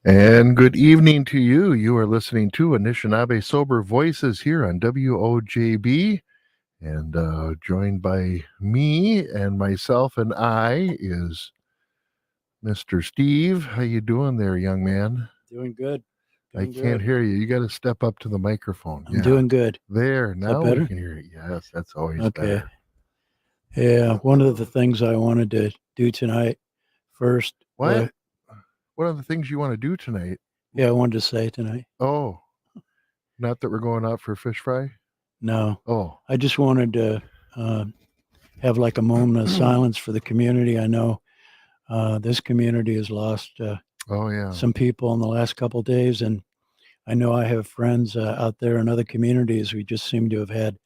And good evening to you. You are listening to Anishinabe Sober Voices here on WOJB. And joined by me and myself and I is Mr. Steve. How you doing there, young man? Doing good. I can't hear you. You got to step up to the microphone. I'm doing good. There, Is now that we better? can hear you. Yes, that's always Okay. better. Yeah, one of the things I wanted to do tonight first. What? What are the things you want to do tonight? Yeah, I wanted to say tonight. Oh, not that we're going out for fish fry? No, Oh, I just wanted to have like a moment of silence for the community. I know this community has lost oh yeah. some people in the last couple of days, and I know I have friends out there in other communities who just seem to have had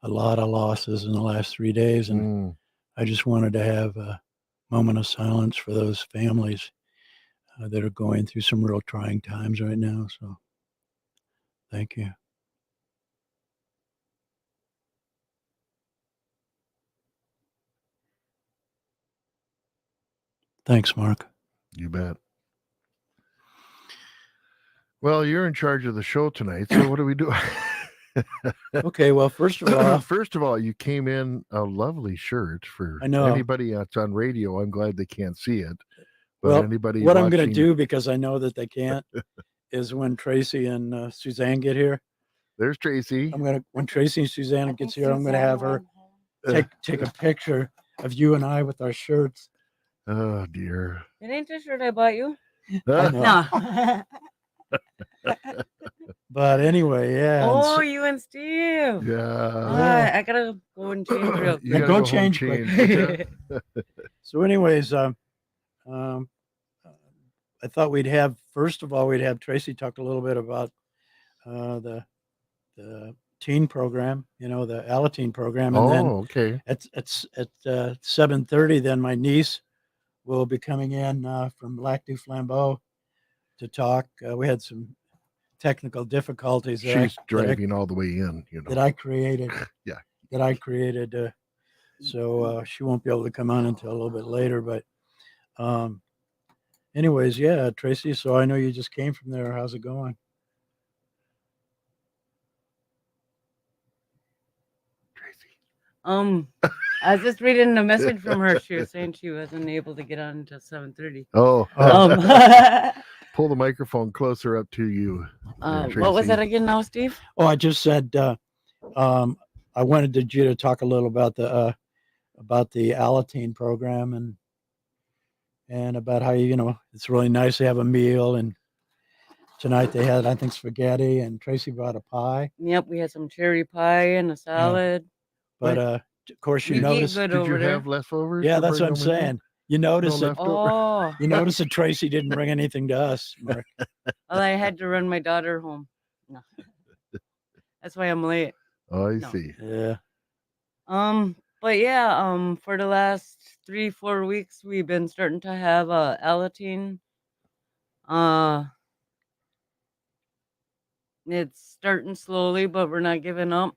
a lot of losses in the last 3 days, and Mm. I just wanted to have a moment of silence for those families that are going through some real trying times right now. So thank you. Thanks, Mark. You bet. Well, you're in charge of the show tonight, so what do we do? Okay, well, first First of all, you came in a lovely shirt for I know. anybody that's on radio. I'm glad they can't see it. But Well, anybody what I'm going to watching- do, because I know that they can't, is when Tracy and Suzanne get here, There's Tracy. when Tracy and Suzanne gets here, I'm going to have her take a picture of you and I with our shirts. Oh dear. It ain't the shirt I bought you. I know. No. But anyway, yeah. and Oh, so- you and Steve. Yeah. I gotta go and change real quick. You gotta go home, change quick. would ya? So, anyways, I thought first of all, we'd have Tracy talk a little bit about the teen program, the Alateen program, and then Okay. at 7:30, then my niece will be coming in from Lac du Flambeau to talk. We had some technical difficulties She's driving all the way in, that I created. Yeah. That I created. So she won't be able to come on until a little bit later. But anyways, yeah, Tracy, so I know you just came from there. How's it going? Tracy. I was just reading a message from her. She was saying she wasn't able to get on until 7:30. Oh. Pull the microphone closer up to you. What was that again now, Steve? Oh, I just said I wanted you to talk a little about the Alateen program and about how it's really nice to have a meal. And tonight they had, I think, spaghetti, and Tracy brought a pie. Yep, we had some cherry pie and a salad. But of course, you We eat noticed. good Did over you there. have leftovers? Yeah, to that's bring what I'm home with you? saying. You notice No that. leftover? Oh, You notice that Tracy didn't bring anything to us, Mark. well, I had to run my daughter home. No. That's why I'm late. Oh, I No. see. Yeah. But yeah, for the last 3-4 weeks, we've been starting to have Alateen. It's starting slowly, but we're not giving up.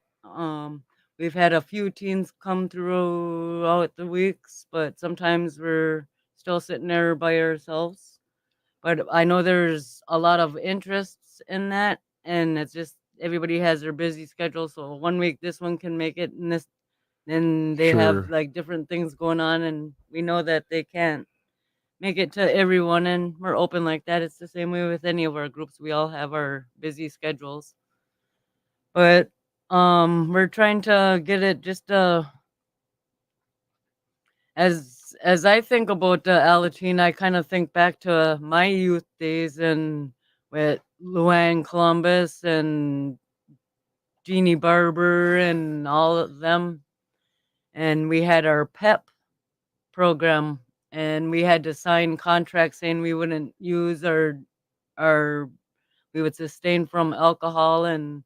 We've had a few teens come throughout the weeks, but sometimes we're still sitting there by ourselves. But I know there's a lot of interests in that, and it's just everybody has their busy schedule. So one week this one can make it, and then they Sure. have like different things going on, and we know that they can't make it to everyone, and we're open like that. It's the same way with any of our groups. We all have our busy schedules, but we're trying to get it just as I think about Alateen, I kind of think back to my youth days and with Luann Columbus and Jeannie Barber and all of them. And we had our PEP program, and we had to sign contracts saying we wouldn't use we would sustain from alcohol, and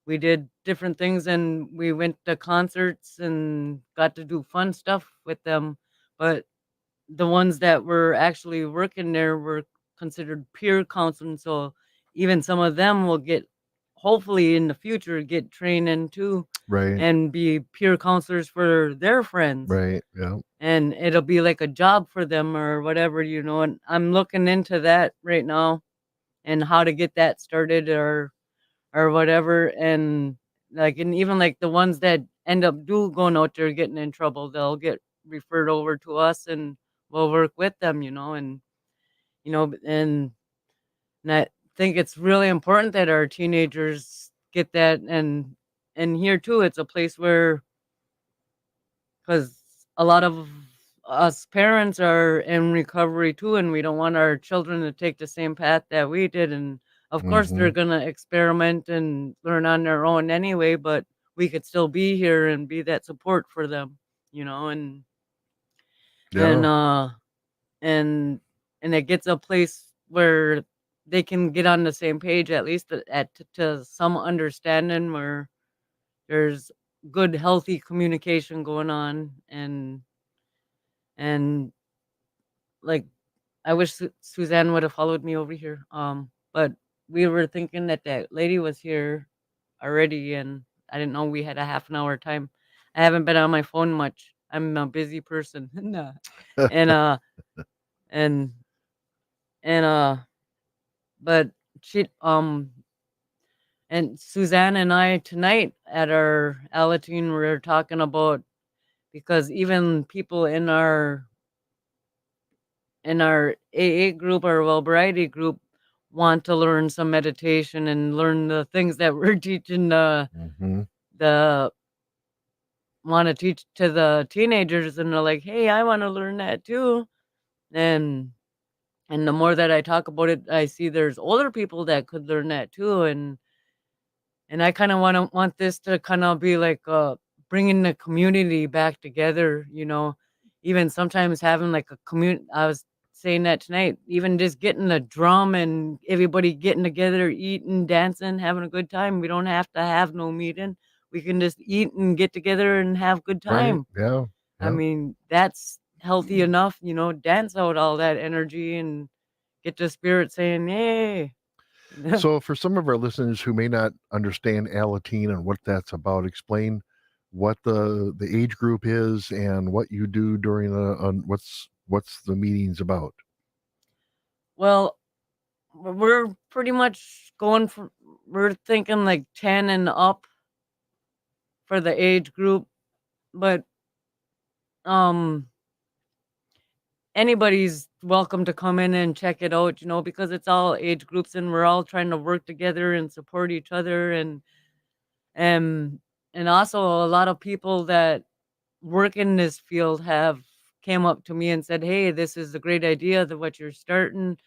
we did different things, and we went to concerts and got to do fun stuff with them. But the ones that were actually working there were considered peer counseling. So even some of them will hopefully in the future, get training too Right. and be peer counselors for their friends. Right. Yeah. And it'll be like a job for them or whatever, and I'm looking into that right now. and how to get that started or whatever. And even like the ones that end up going out there getting in trouble, they'll get referred over to us and we'll work with them, and and I think it's really important that our teenagers get that. And here too, it's a place where, because a lot of us parents are in recovery too, and we don't want our children to take the same path that we did. And of course, Mm-hmm. they're gonna experiment and learn on their own anyway. But we could still be here and be that support for them, and and Yeah. uh and and it gets a place where they can get on the same page, at least to some understanding, where there's good healthy communication going on. And like, I wish Suzanne would have followed me over here. But we were thinking that that lady was here already, and I didn't know we had a half an hour time. I haven't been on my phone much. I'm a busy person. Nah. and and and but she and Suzanne and I tonight at our Alateen were talking about, because even people in our AA group, our Wellbriety group, want to learn some meditation and learn the things that we're teaching, Mm-hmm. the want to teach to the teenagers, and they're like, "Hey, I want to learn that too." And and the more that I talk about it, I see there's older people that could learn that too. And I kind of want this to kind of be like bringing the community back together. Even sometimes having like a community. I was saying that tonight. Even just getting a drum and everybody getting together, eating, dancing, having a good time. We don't have to have no meeting. We can just eat and get together and have good Right. time. Yeah. I Yeah. mean, that's healthy enough. Dance out all that energy and get the spirit saying, "Yay!" So, for some of our listeners who may not understand Alateen and what that's about, explain what the age group is and what you do during what's the meetings about. Well, we're pretty much going for, we're thinking like 10 and up for the age group, but um anybody's welcome to come in and check it out, because it's all age groups and we're all trying to work together and support each other. And and also a lot of people that work in this field have came up to me and said, "Hey, this is a great idea that what you're starting.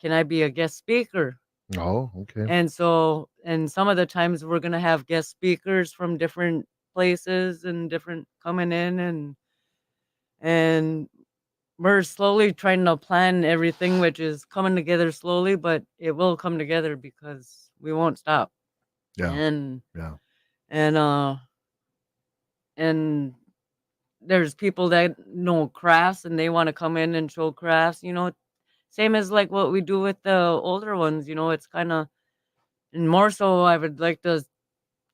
Can I be a guest speaker?" Oh, okay. And some of the times we're gonna have guest speakers from different places and different coming in, and we're slowly trying to plan everything, which is coming together slowly, but it will come together because we won't stop. Yeah. And Yeah. and and there's people that know crafts and they want to come in and show crafts, same as like what we do with the older ones. It's kind of, and more so I would like to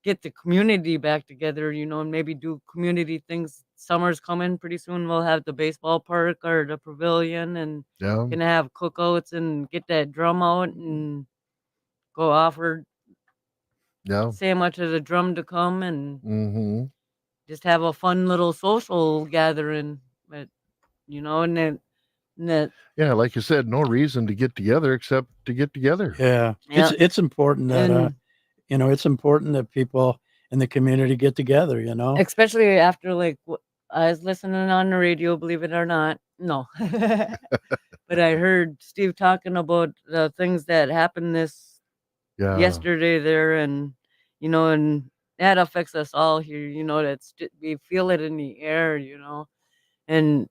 get the community back together, and maybe do community things. Summer's coming pretty soon. We'll have the baseball park or the pavilion, and Yeah. can have cookouts and get that drum out and go offer Yeah. say much of the drum to come and Mm-hmm. just have a fun little social gathering. But and that Yeah. Like you said, no reason to get together except to get together. Yeah, yeah, it's important that and it's important that people in the community get together. especially after like I was listening on the radio, believe it or not. No. But I heard Steve talking about the things that happened this Yeah. yesterday there, and that affects us all here. We feel it in the air, and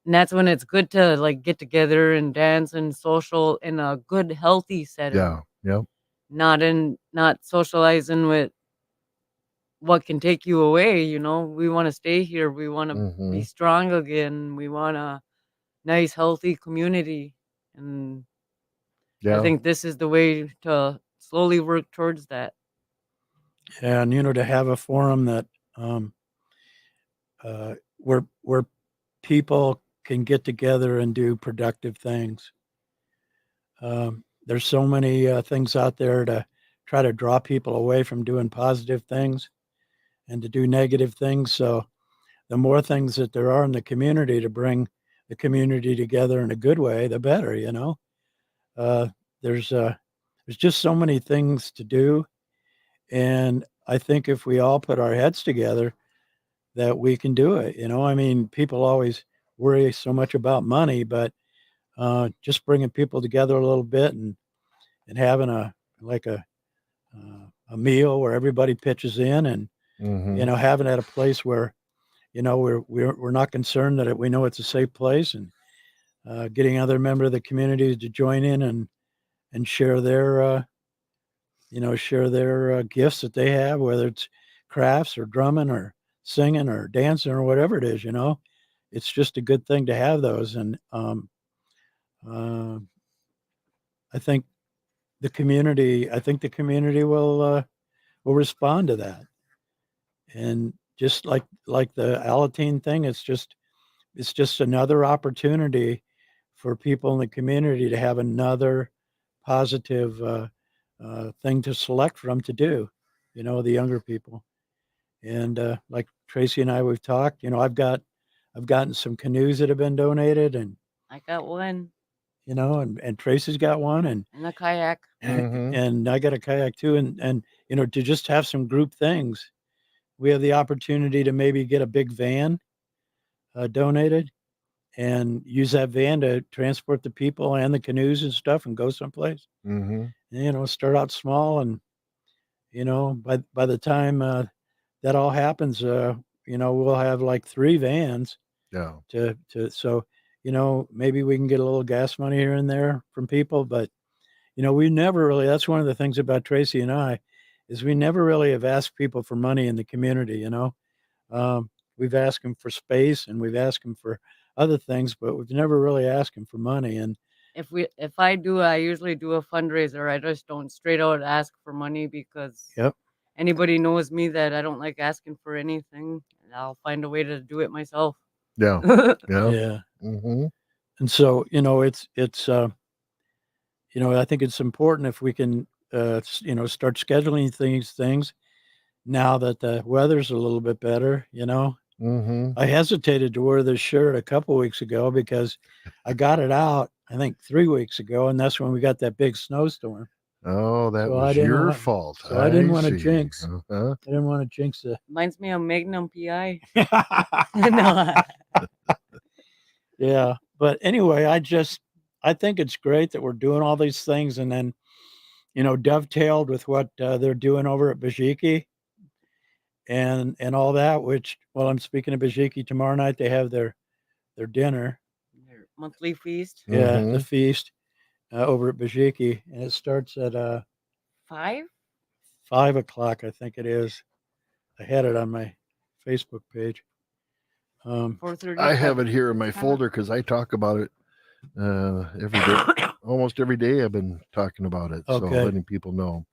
that's when it's good to like get together and dance and social in a good, healthy setting, Yeah. Yep. not socializing with what can take you away. We want to stay here. We want to Mm-hmm. be strong again. We want a nice, healthy community, and I Yeah. think this is the way to slowly work towards that. And to have a forum that um, where people can get together and do productive things. there's so many things out there to try to draw people away from doing positive things and to do negative things. So the more things that there are in the community to bring the community together in a good way, the better. Uh, there's just so many things to do, and I think if we all put our heads together, that we can do it. I mean, people always worry so much about money, but just bringing people together a little bit and having like a meal where everybody pitches in, and Mm-hmm. having it at a place where we're not concerned that we know it's a safe place, and getting other members of the community to join in and share their gifts that they have, whether it's crafts or drumming or singing or dancing or whatever it is. It's just a good thing to have those, and uh, I think the community will respond to that. And just like the Alateen thing, it's just another opportunity for people in the community to have another positive thing to select from to do. The younger people, and like Tracy and I, we've talked. I've gotten some canoes that have been donated, and I got one and Tracy's got one, and and a kayak. Mm-hmm. and I got a kayak too, and to just have some group things. We have the opportunity to maybe get a big van donated and use that van to transport the people and the canoes and stuff and go someplace. Mm-hmm. Start out small, and by the time that all happens, we'll have like 3 vans Yeah. to so maybe we can get a little gas money here and there from people, but we never really. That's one of the things about Tracy and I, is we never really have asked people for money in the community. Um, we've asked them for space, and we've asked them for other things, but we've never really asked them for money. And If I do, I usually do a fundraiser. I just don't straight out ask for money because yep, anybody knows me that I don't like asking for anything. And I'll find a way to do it myself. Yeah. Yeah. yeah. Mm-hmm. And so it's I think it's important if we can start scheduling things now that the weather's a little bit better. Mm-hmm. I hesitated to wear this shirt a couple weeks ago because I got it out, I think 3 weeks ago, and that's when we got that big snowstorm. Oh, that So was your fault. I didn't I want to see. jinx. Uh-huh. I didn't want to jinx it. Reminds me of Magnum PI. No. Yeah, but anyway, I think it's great that we're doing all these things, and then dovetailed with what they're doing over at Bajiki and all that. Which, well, I'm speaking of Bajiki tomorrow night. They have their dinner. Their monthly feast. Yeah, Mm-hmm. the feast over at Bajiki, and it starts at 5? 5 o'clock, I think it is. I had it on my Facebook page. 4:30. I have it here in my folder because I talk about it every day. Almost every day I've been talking about it. So Okay. letting people know.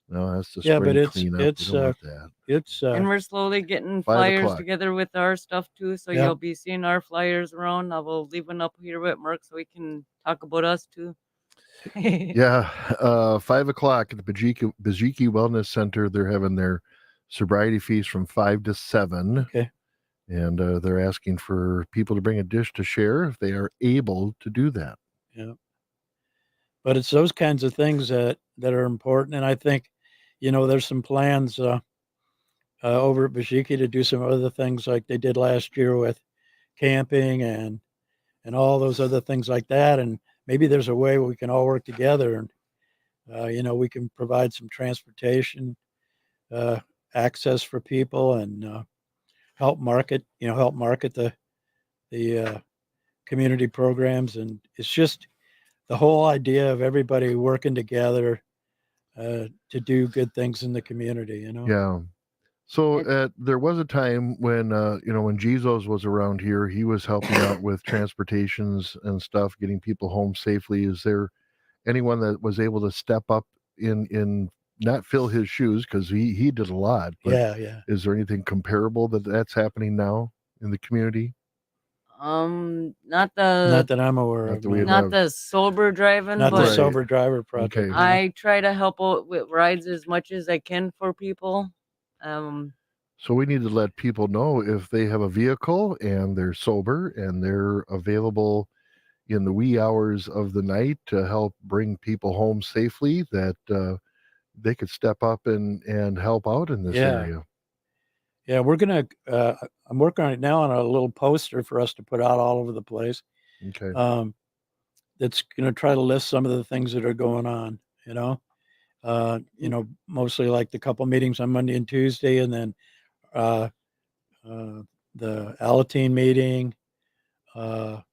No, that's the Yeah, spring but cleanup. it's We don't want that. it's And we're slowly getting 5 flyers o'clock. together with our stuff too. So Yeah. you'll be seeing our flyers around. I will leave one up here with Mark so we can talk about us too. Yeah, 5 o'clock at the Bajiki Wellness Center. They're having their sobriety feast from 5 to 7. okay. And they're asking for people to bring a dish to share if they are able to do that. Yeah. But it's those kinds of things that are important, and I think there's some plans over at Bajiki to do some other things like they did last year with camping and all those other things like that. And maybe there's a way we can all work together, and we can provide some transportation access for people, and help market the community programs. And it's just the whole idea of everybody working together to do good things in the community. Yeah. So there was a time when when Jesus was around here, he was helping out with transportations and stuff, getting people home safely. Is there anyone that was able to step up in not fill his shoes, because he did a lot, but Yeah. is there anything comparable that's happening now in the community? Not Not the that I'm aware Not of. that we No. not have. the sober driving, Not the but Right. sober driver project. Okay. no. I try to help out with rides as much as I can for people. So we need to let people know if they have a vehicle and they're sober and they're available in the wee hours of the night to help bring people home safely, that they could step up and help out in this Yeah. area. Yeah, we're gonna. I'm working on it now on a little poster for us to put out all over the place. Okay. That's gonna try to list some of the things that are going on. Mostly like the couple meetings on Monday and Tuesday, and then uh, the Alateen meeting, a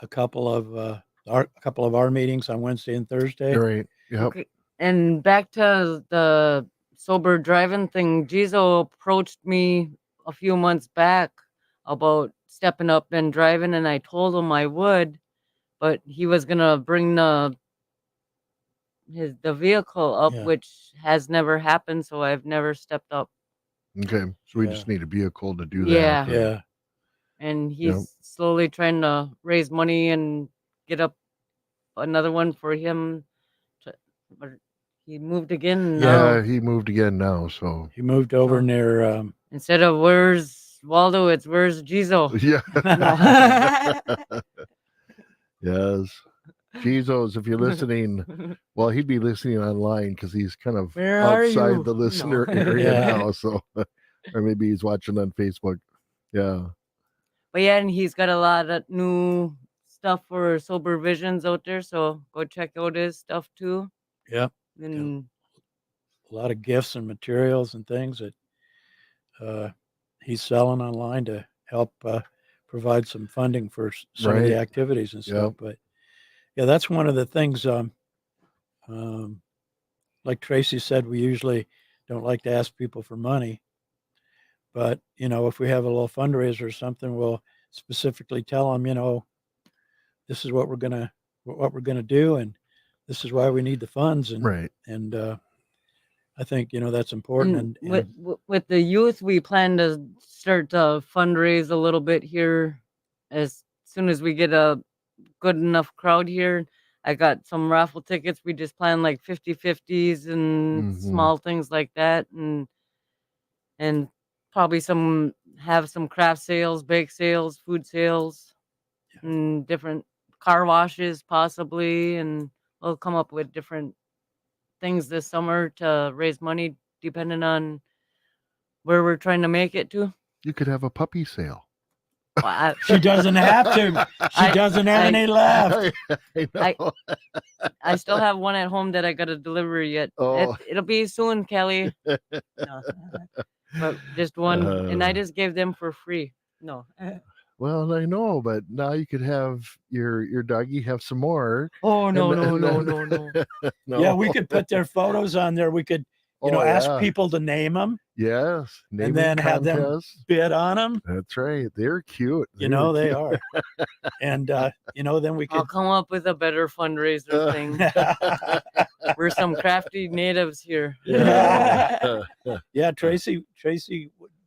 couple of our meetings on Wednesday and Thursday. All right. Yep. Okay. And back to the sober driving thing, Jizo approached me a few months back about stepping up and driving, and I told him I would, but he was gonna bring the vehicle up, Yeah. which has never happened, so I've never stepped up. Okay. So we Yeah. just need a vehicle to do Yeah. that. Yeah. And Yep. he's slowly trying to raise money and get up another one for him. But he moved again now. Yeah, he moved again now. So He moved over Oh. near. Instead of where's Waldo, it's where's Jizo. yeah. No. Yes. Jesus, if you're listening, well, he'd be listening online because he's kind of Where are outside you? the listener No. area Yeah. now. So, or maybe he's watching on Facebook. Yeah. But yeah, and he's got a lot of new stuff for sober visions out there, so go check out his stuff too. Yep. And A lot of gifts and materials and things that he's selling online to help provide some funding for some of the Right. activities and stuff. Yep. But yeah, that's one of the things. Like Tracy said, we usually don't like to ask people for money, but if we have a little fundraiser or something, we'll specifically tell them, this is what we're gonna do, and this is why we need the funds, and Right. I think that's important. and And with the youth, we plan to start to fundraise a little bit here as soon as we get a good enough crowd here. I got some raffle tickets. We just plan like 50-50s and Mhm. small things like that, and probably have some craft sales, bake sales, food sales, and different car washes possibly, and we'll come up with different things this summer to raise money depending on where we're trying to make it to. You could have a puppy sale. Well, she doesn't have to. She doesn't have any left. I know. I still have one at home that I got to deliver yet. Oh. It'll be soon, Kelly. No. But just one, and I just gave them for free. No. Well, I know, but now you could have your doggy have some more. Oh no, and no, then- no, no, no. No. Yeah, we could put their photos on there. We could, Oh, ask yeah. people to name them, Yes. Naming then have them contests. bid on them. That's right. They're cute. They cute. are. And then we I'll could. come up with a better fundraiser thing. We're some crafty natives here. Yeah. Yeah, Tracy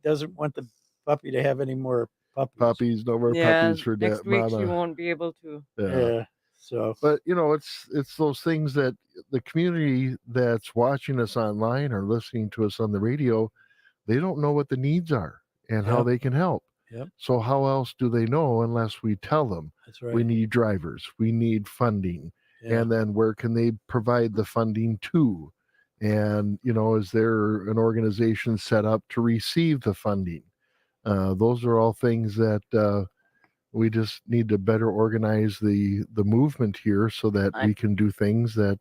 doesn't want the puppy to have any more puppies. Puppies, no more Yeah, puppies for next week she mama. won't be able to. Yeah. So, But it's those things that the community that's watching us online or listening to us on the radio, they don't know what the needs are and how Yep. they can help. Yep. So how else do they know unless we tell them? that's right. We need drivers, we need funding, Yeah. and then where can they provide the funding to? And is there an organization set up to receive the funding? Those are all things that we just need to better organize the movement here so that we can do things that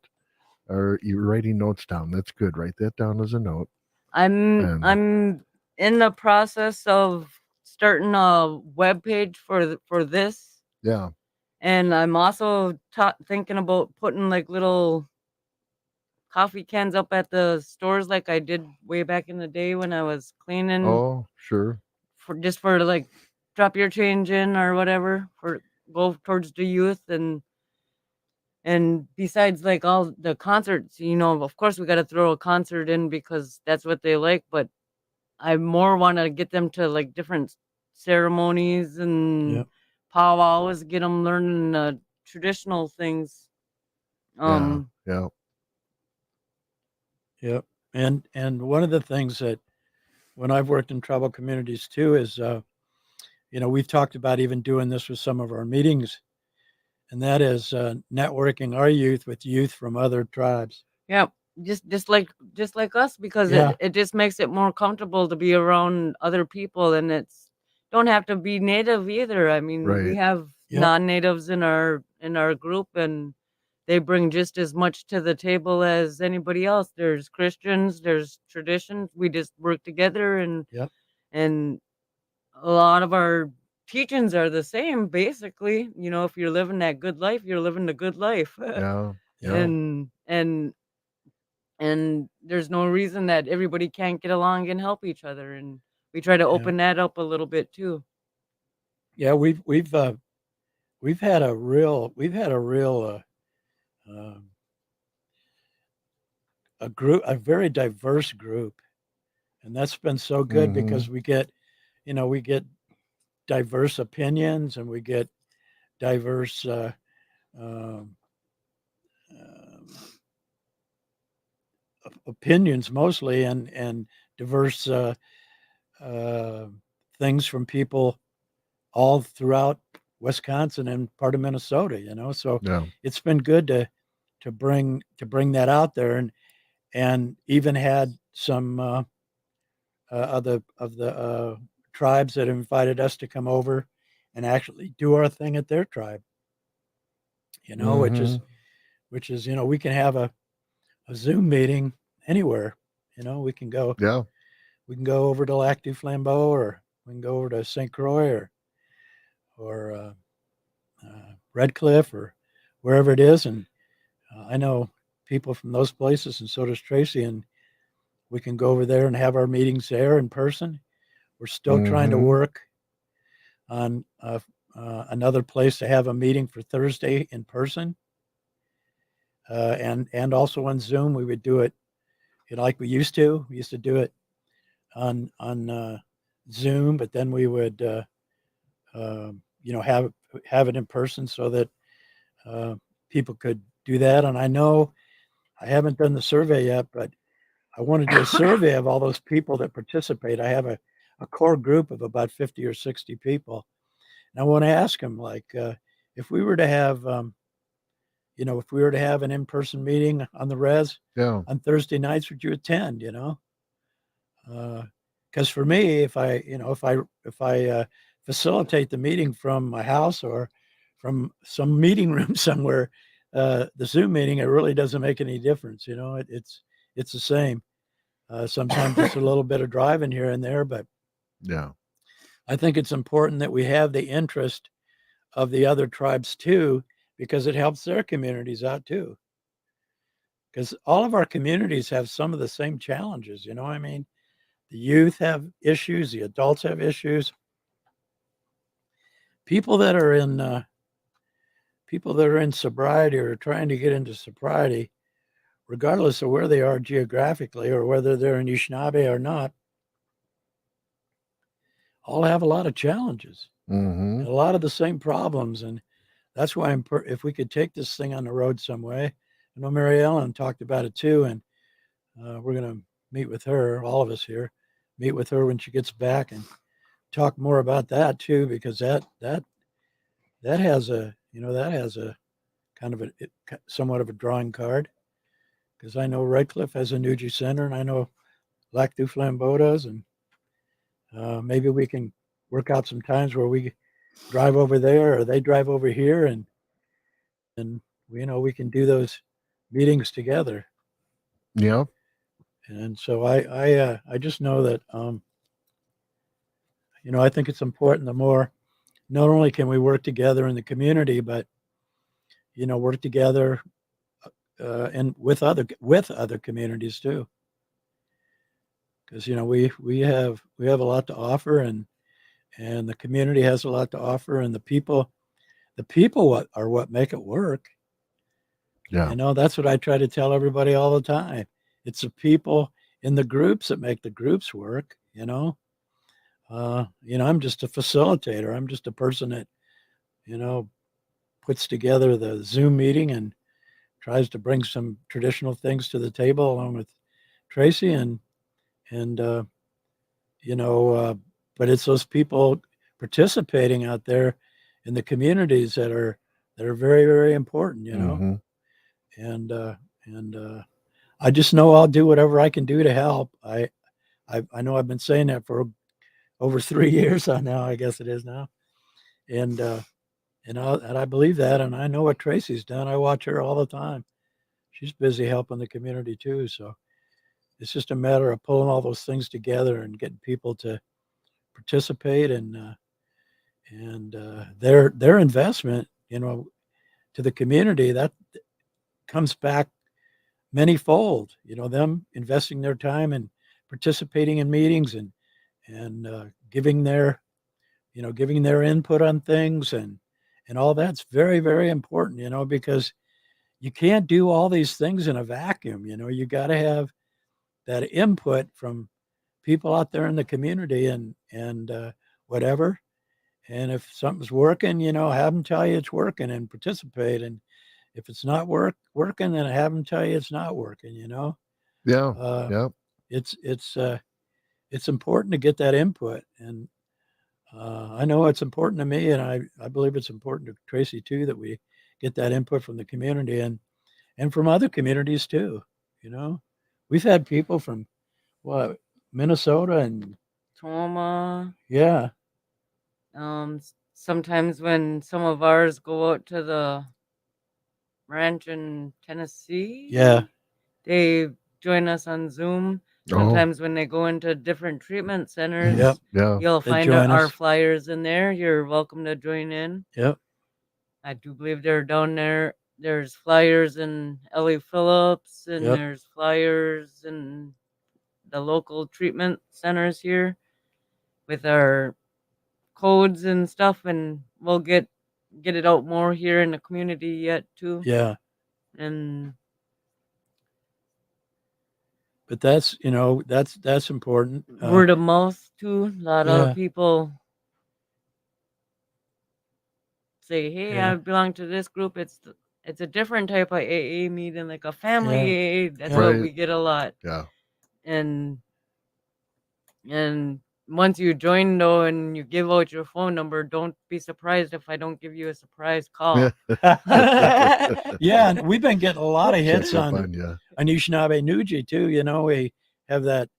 are. You're writing notes down. That's good. Write that down as a note. I'm in the process of starting a web page for this, Yeah. and I'm also thinking about putting like little coffee cans up at the stores like I did way back in the day when I was cleaning Oh, sure. for like drop your change in or whatever for go towards the youth. And besides like all the concerts, of course we got to throw a concert in because that's what they like, but I more want to get them to like different ceremonies and Yep. powwows, get them learning traditional things. Yeah. Yeah. Yep. And one of the things that when I've worked in tribal communities too is, we've talked about even doing this with some of our meetings, and that is networking our youth with youth from other tribes. Yeah, just like us, because Yeah. it just makes it more comfortable to be around other people, and it's don't have to be native either. I mean, we Right. have Yep. non-natives in our group, and they bring just as much to the table as anybody else. There's Christians, there's traditions. We just work together, Yep. and a lot of our teachings are the same, basically. If you're living that good life, you're living the good life. Yeah. Yeah. Yeah. And there's no reason that everybody can't get along and help each other, and we try to Yeah. open that up a little bit too. Yeah. We've had a real um, a very diverse group, and that's been so good Mm-hmm. because we get diverse opinions, and we get diverse um, um, opinions mostly, and diverse uh, things from people all throughout Wisconsin and part of Minnesota. So Yeah. it's been good to bring that out there, and even had some of the tribes that invited us to come over and actually do our thing at their tribe. Which Mm-hmm. is we can have a Zoom meeting anywhere. Yeah. We can go over to Lac du Flambeau, or we can go over to St. Croix, or Red Cliff, or wherever it is. And I know people from those places, and so does Tracy. And we can go over there and have our meetings there in person. We're still trying to Mm-hmm. work on another place to have a meeting for Thursday in person, and also on Zoom. We would do it, like we used to. We used to do it on Zoom, but then we would have it in person so that uh, people could do that. And I know I haven't done the survey yet, but I want to do a survey of all those people that participate. I have a core group of about 50 or 60 people, and I want to ask them, like, if we were to have an in-person meeting on the res Yeah. on Thursday nights, would you attend? Because for me, if I facilitate the meeting from my house or from some meeting room somewhere, the Zoom meeting, it really doesn't make any difference. It's the same. Sometimes it's a little bit of driving here and there, but Yeah. I think it's important that we have the interest of the other tribes too, because it helps their communities out too. Because all of our communities have some of the same challenges. I mean, the youth have issues, the adults have issues. People that are in sobriety or trying to get into sobriety, regardless of where they are geographically or whether they're in Anishinabe or not, all have a lot of challenges Mm-hmm. and a lot of the same problems. And that's why if we could take this thing on the road some way. I know Mary Ellen talked about it too, and we're going to meet with her, all of us here, meet with her when she gets back and talk more about that too, because that has a kind of somewhat of a drawing card. Because I know Redcliffe has a Nuji Center, and I know Lac du Flambeau does, and maybe we can work out some times where we drive over there or they drive over here, and we can do those meetings together. Yeah. And so I just know that I think it's important. The more, not only can we work together in the community, but work together and with other communities too, because we have a lot to offer, and the community has a lot to offer, and the people what make it work. Yeah. That's what I try to tell everybody all the time. It's the people in the groups that make the groups work. I'm just a facilitator. I'm just a person that puts together the Zoom meeting and tries to bring some traditional things to the table along with Tracy and you know, but it's those people participating out there in the communities that are very very important, Hmm. and I just know I'll do whatever I can do to help. I know I've been saying that for over 3 years on now, I guess it is now, and I believe that, and I know what Tracy's done. I watch her all the time. She's busy helping the community too, so it's just a matter of pulling all those things together and getting people to participate and their investment, to the community that comes back manyfold. Them investing their time and participating in meetings and giving their input on things and all that's very very important. Because you can't do all these things in a vacuum. You got to have that input from people out there in the community and whatever. And if something's working, have them tell you it's working and participate. And if it's not working, then have them tell you it's not working. Yeah. Uh, Yeah. it's important to get that input, and I know it's important to me, and I believe it's important to Tracy too that we get that input from the community and from other communities too. You know, we've had people from what Minnesota and Toma. yeah, Sometimes when some of ours go out to the ranch in Tennessee, yeah, they join us on Zoom. Oh, Sometimes when they go into different treatment centers, yep, yeah. you'll they find join our us. flyers in there. You're welcome to join in. Yep, I do believe they're down there. There's flyers in Ellie Phillips, and yep, there's flyers in the local treatment centers here with our codes and stuff, and we'll get it out more here in the community yet too. yeah. And But that's important. word of mouth too. A lot of Yeah, people say, "Hey, yeah, I belong to this group." It's a different type of AA meeting, like a family yeah, AA. That's yeah, what Right. we get a lot. Yeah. And and once you join though, and you give out your phone number, don't be surprised if I don't give you a surprise Yeah. call. yeah. And we've been getting a lot of Check hits up on on you. Anishinabe Nuji too. We have that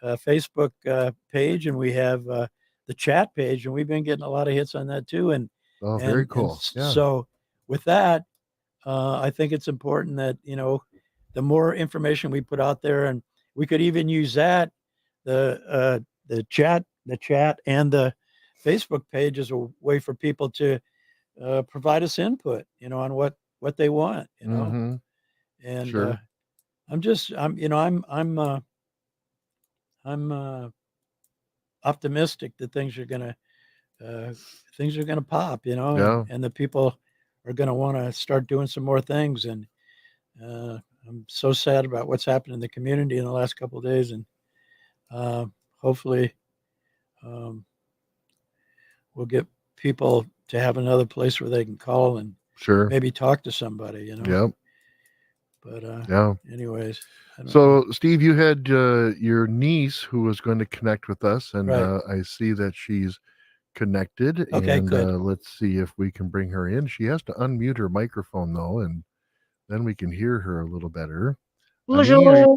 Facebook page, and we have the chat page, and we've been getting a lot of hits on that too. And Oh, very and cool. Yeah. so with that, I think it's important that the more information we put out there, and we could even use that the chat and the Facebook page as a way for people to provide us input, on what they want, Mm-hmm. and Sure. I'm optimistic that uh, things are gonna pop, Yeah. and the people are gonna want to start doing some more things. And uh, I'm so sad about what's happened in the community in the last couple of days, and uh, hopefully um, we'll get people to have another place where they can call and Sure. maybe talk to somebody, Yeah. But Yeah. anyways, I don't know. So, Steve, you had your niece who was going to connect with us, and Right. I see that she's connected. Okay, And good. let's see if we can bring her in. She has to unmute her microphone, though, and then we can hear her a little better. Ani, are you Bonjour.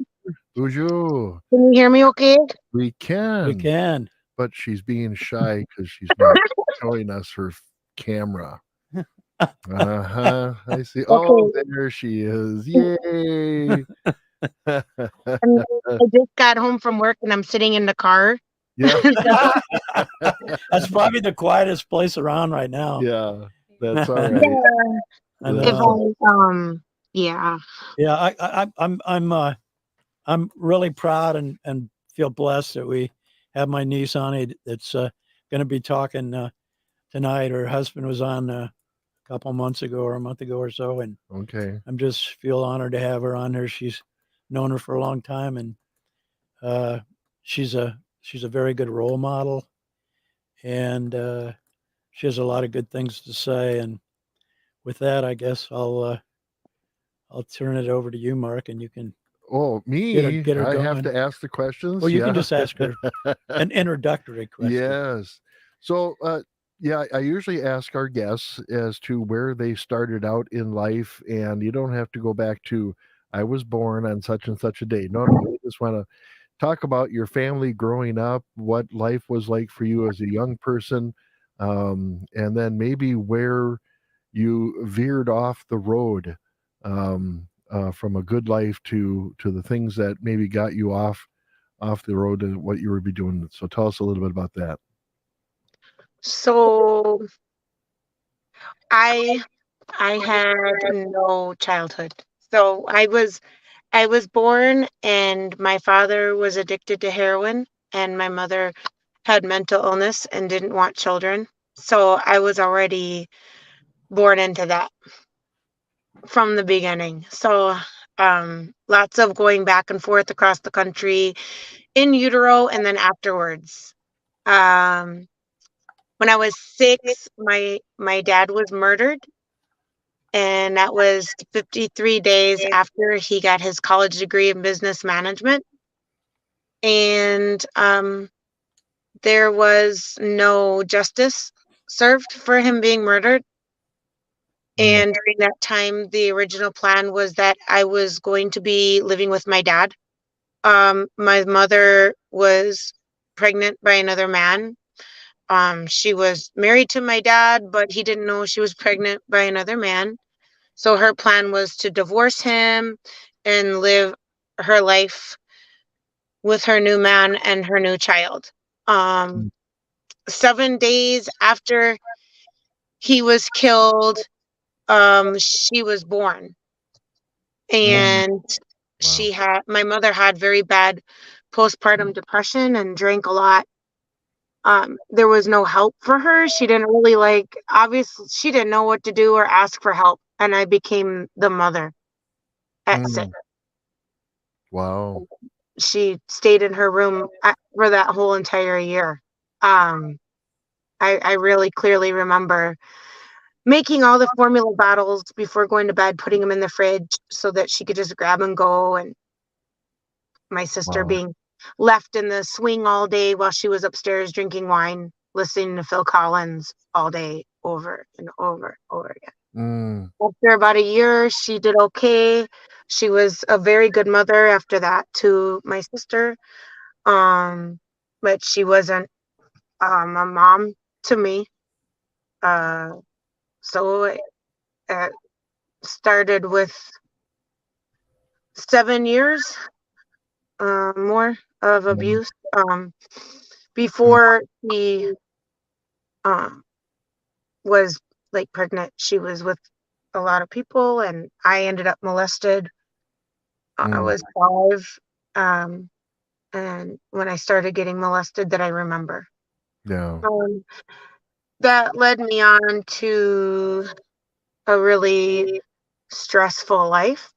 Bonjour. Can you hear me okay? We We can, can. but she's being shy because she's not showing us her camera. Uh-huh. I see. Oh, Okay. there she is. Yay. And I just got home from work and I'm sitting in the car. Yeah. That's probably the quietest place around right now. Yeah. That's all Yeah. right. I If know. yeah. Yeah, I'm really proud and feel blessed that we have my niece Ani that's going to be talking tonight. Her husband was on a couple months ago or a month ago or so, and Okay. I'm just feel honored to have her on here. She's known her for a long time, and she's a very good role model, and she has a lot of good things to say. And with that, I guess I'll turn it over to you, Mark, and you can Oh, me? get her I have going. to ask the questions? Well, you can Yeah. just ask her an introductory question. Yes. So, yeah, I usually ask our guests as to where they started out in life, and you don't have to go back to, I was born on such and such a day. No, no, you just want to talk about your family growing up, what life was like for you as a young person, and then maybe where you veered off the road, from a good life to the things that maybe got you off the road and what you would be doing. So tell us a little bit about that. So I had no childhood. So I was born and my father was addicted to heroin and my mother had mental illness and didn't want children. So I was already born into that from the beginning. So lots of going back and forth across the country in utero and then afterwards. Um when I was 6, my dad was murdered, and that was 53 days after he got his college degree in business management. And there was no justice served for him being murdered. Mm, And during that time, the original plan was that I was going to be living with my dad. My mother was pregnant by another man. She was married to my dad, but he didn't know she was pregnant by another man. So her plan was to divorce him and live her life with her new man and her new child. mm, 7 days after he was killed, she was born. mm. And Wow. my mother had very bad postpartum depression and drank a lot. There was no help for her. She didn't really obviously, she didn't know what to do or ask for help. And I became the mother at 6. Mm, wow. She stayed in her room for that whole entire year. Um, I really clearly remember making all the formula bottles before going to bed, putting them in the fridge so that she could just grab and go, and my sister Wow. being left in the swing all day while she was upstairs drinking wine, listening to Phil Collins all day over and over and over again. Mm, After about a year, she did okay. She was a very good mother after that to my sister. But she wasn't a mom to me. Uh, so it started with 7 years more of mm, abuse. mm, Before she um, was pregnant, she was with a lot of people, and I ended up molested. I mm. was 5, and when I started getting molested, that I remember. Yeah. Um, that led me on to a really stressful life,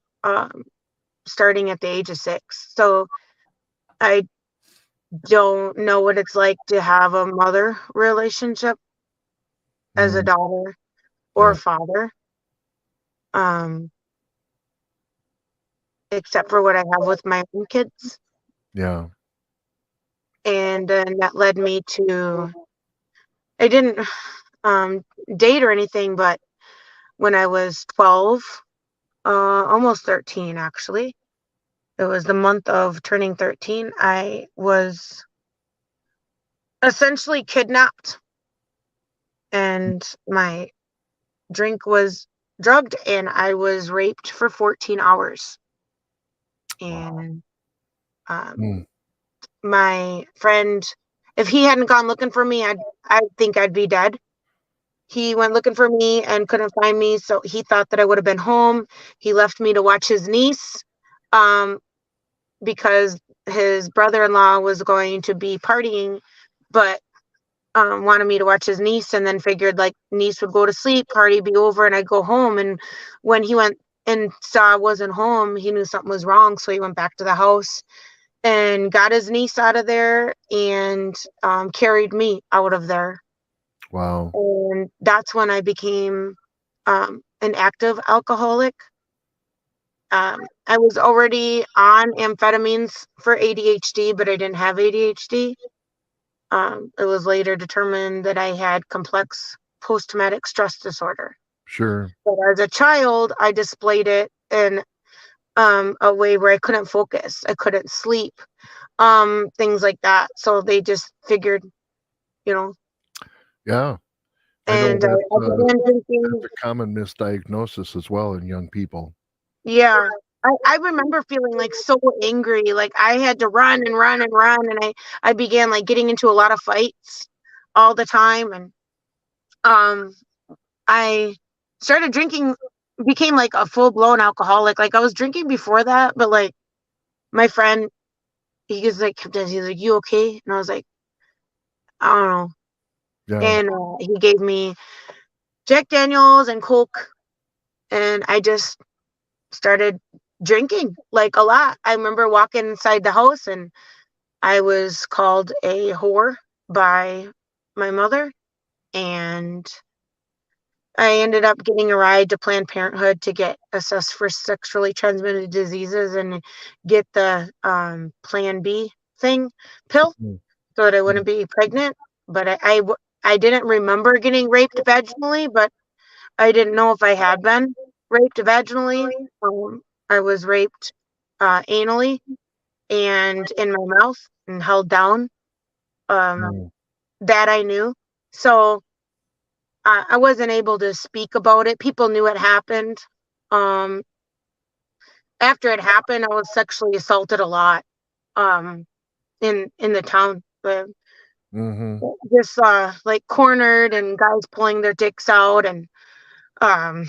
starting at the age of 6. So I don't know what it's like to have a mother relationship as a Mm, daughter or yeah. father, um, except for what I have with my own kids. Yeah. And then that led me to, I didn't date or anything, but when I was 12, almost 13 actually, it was the month of turning 13, I was essentially kidnapped and my drink was drugged and I was raped for 14 hours. Wow. And um, Mm, my friend, if he hadn't gone looking for me, I think I'd be dead. He went looking for me and couldn't find me, so he thought that I would have been home. He left me to watch his niece, um, because his brother-in-law was going to be partying, but wanted me to watch his niece, and then figured niece would go to sleep, party be over, and I'd go home. And when he went and saw I wasn't home, he knew something was wrong, so he went back to the house and got his niece out of there and carried me out of there. Wow. And that's when I became an active alcoholic. I was already on amphetamines for ADHD, but I didn't have ADHD. It was later determined that I had complex post-traumatic stress disorder. Sure. But as a child, I displayed it in a way where I couldn't focus, I couldn't sleep, things like that. So they just figured, you know, Yeah. I know and I began that's drinking. a common misdiagnosis as well in young people. Yeah. I remember feeling like so angry, like I had to run and run and run, and I began like getting into a lot of fights all the time, and um I started drinking, became like a full blown alcoholic. Like I was drinking before that, but like my friend, he's like, "You okay?" And I was like, "I don't know." Yeah. And he gave me Jack Daniels and Coke, and I just started drinking like a lot. I remember walking inside the house, and I was called a whore by my mother, and I ended up getting a ride to Planned Parenthood to get assessed for sexually transmitted diseases and get the Plan B thing pill Mm. so that I wouldn't be pregnant. But I didn't remember getting raped vaginally, but I didn't know if I had been raped vaginally. I was raped anally and in my mouth and held down. Mm. That I knew. So I wasn't able to speak about it. People knew it happened. Um, After it happened, I was sexually assaulted a lot in the town. Mhm. Just like cornered and guys pulling their dicks out, um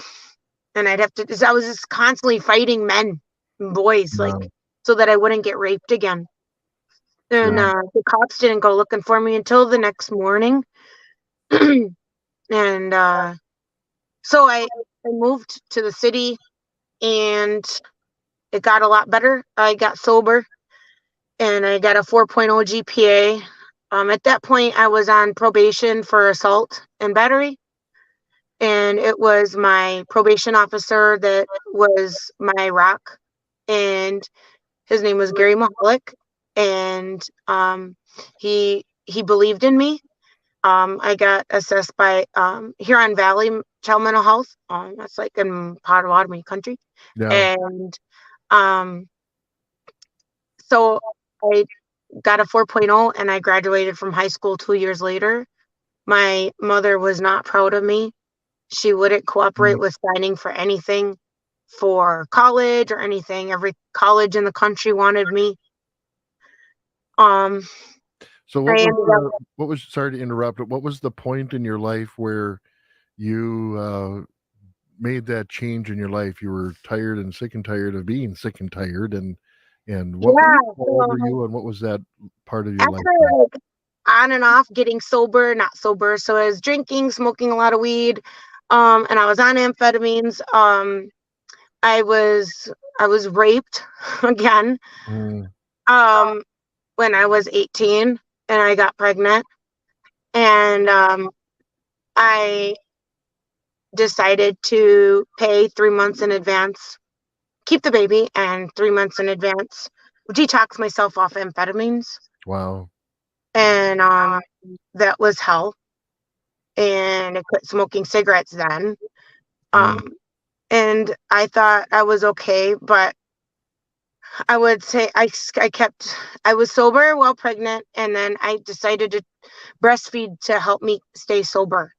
and I'd have to. I was just constantly fighting men and boys, like Wow. so that I wouldn't get raped again. And Sure. the cops didn't go looking for me until the next morning. And so I moved to the city, and it got a lot better. I got sober, and I got a 4.0 GPA. At that point, I was on probation for assault and battery, and it was my probation officer that was my rock, and his name was Gary Mahalik, and he believed in me. I got assessed by Huron Valley Child Mental Health. That's like in Potawatomi country, Yeah. and um, so I got a 4.0 and I graduated from high school 2 years later. My mother was not proud of me. She wouldn't cooperate Mm. with signing for anything for college or anything. Every college in the country wanted me. Um, So I ended up, what was, sorry to interrupt, but what was the point in your life where you made that change in your life? You were tired and sick and tired of being sick and tired, and yeah. how old were So you, and what was that part of your life? after like on and off getting sober, not sober, so I was drinking, smoking a lot of weed, and I was on amphetamines. I was I was raped again. Mm. Um, when I was 18 and I got pregnant. And I decided to pay 3 months in advance, keep the baby, and 3 months in advance, detox myself off amphetamines. Wow. And that was hell. And I quit smoking cigarettes then. Mm. Um, and I thought I was okay, but I would say I was sober while pregnant, and then I decided to breastfeed to help me stay sober.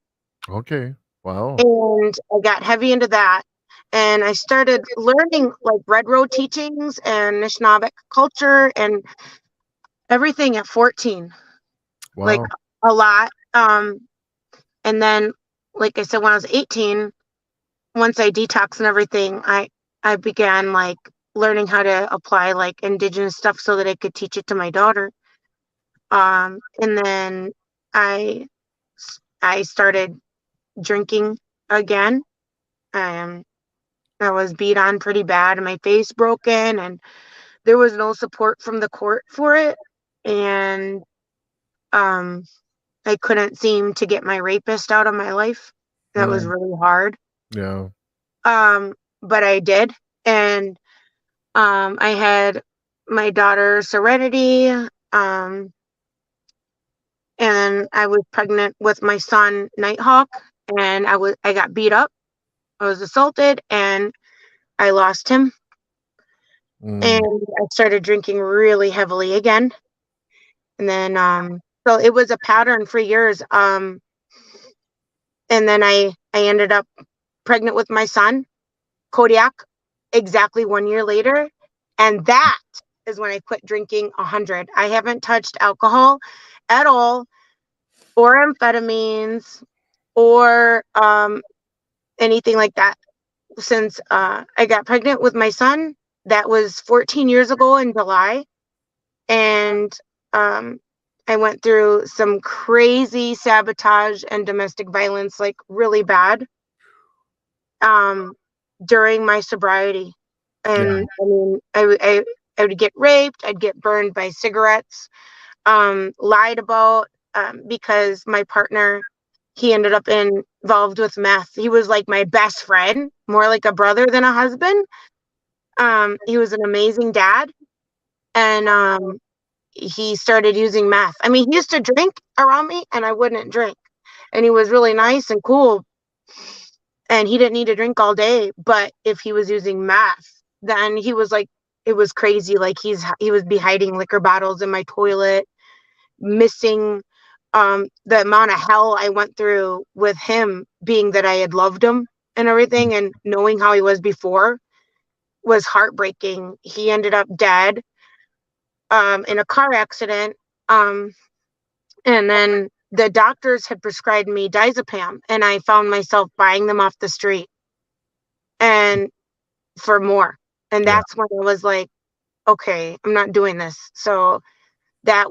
Okay. Wow. And I got heavy into that. And I started learning like Red Road teachings and Anishinaabe culture and everything at 14, like Wow. a lot. And then, like I said, when I was 18, once I detoxed and everything, I began like learning how to apply like indigenous stuff so that I could teach it to my daughter. And then I I started drinking again. Um, I was beat on pretty bad and my face broken, and there was no support from the court for it. And um I couldn't seem to get my rapist out of my life. That was really hard. Yeah. But I did. And I had my daughter Serenity. And I was pregnant with my son Nighthawk, and I got beat up. I was assaulted, and I lost him. And I started drinking really heavily again. And then so it was a pattern for years. And then I ended up pregnant with my son, Kodiak, exactly 1 year later. And that is when I quit drinking 100. I haven't touched alcohol at all, or amphetamines, or anything like that since I got pregnant with my son. That was 14 years ago in July. And I went through some crazy sabotage and domestic violence, like really bad, during my sobriety. And I mean, I would get raped, I'd get burned by cigarettes, lied about, because my partner, he ended up involved with meth. He was like my best friend, more like a brother than a husband. He was an amazing dad. And he started using meth. I mean, he used to drink around me and I wouldn't drink. And he was really nice and cool. And he didn't need to drink all day. But if he was using meth, then he was like, it was crazy. Like he would be hiding liquor bottles in my toilet, missing. The amount of hell I went through with him, being that I had loved him and everything, and knowing how he was before, was heartbreaking. He ended up dead in a car accident. And then the doctors had prescribed me diazepam, and I found myself buying them off the street and for more. And that's when I was like, okay, I'm not doing this. So I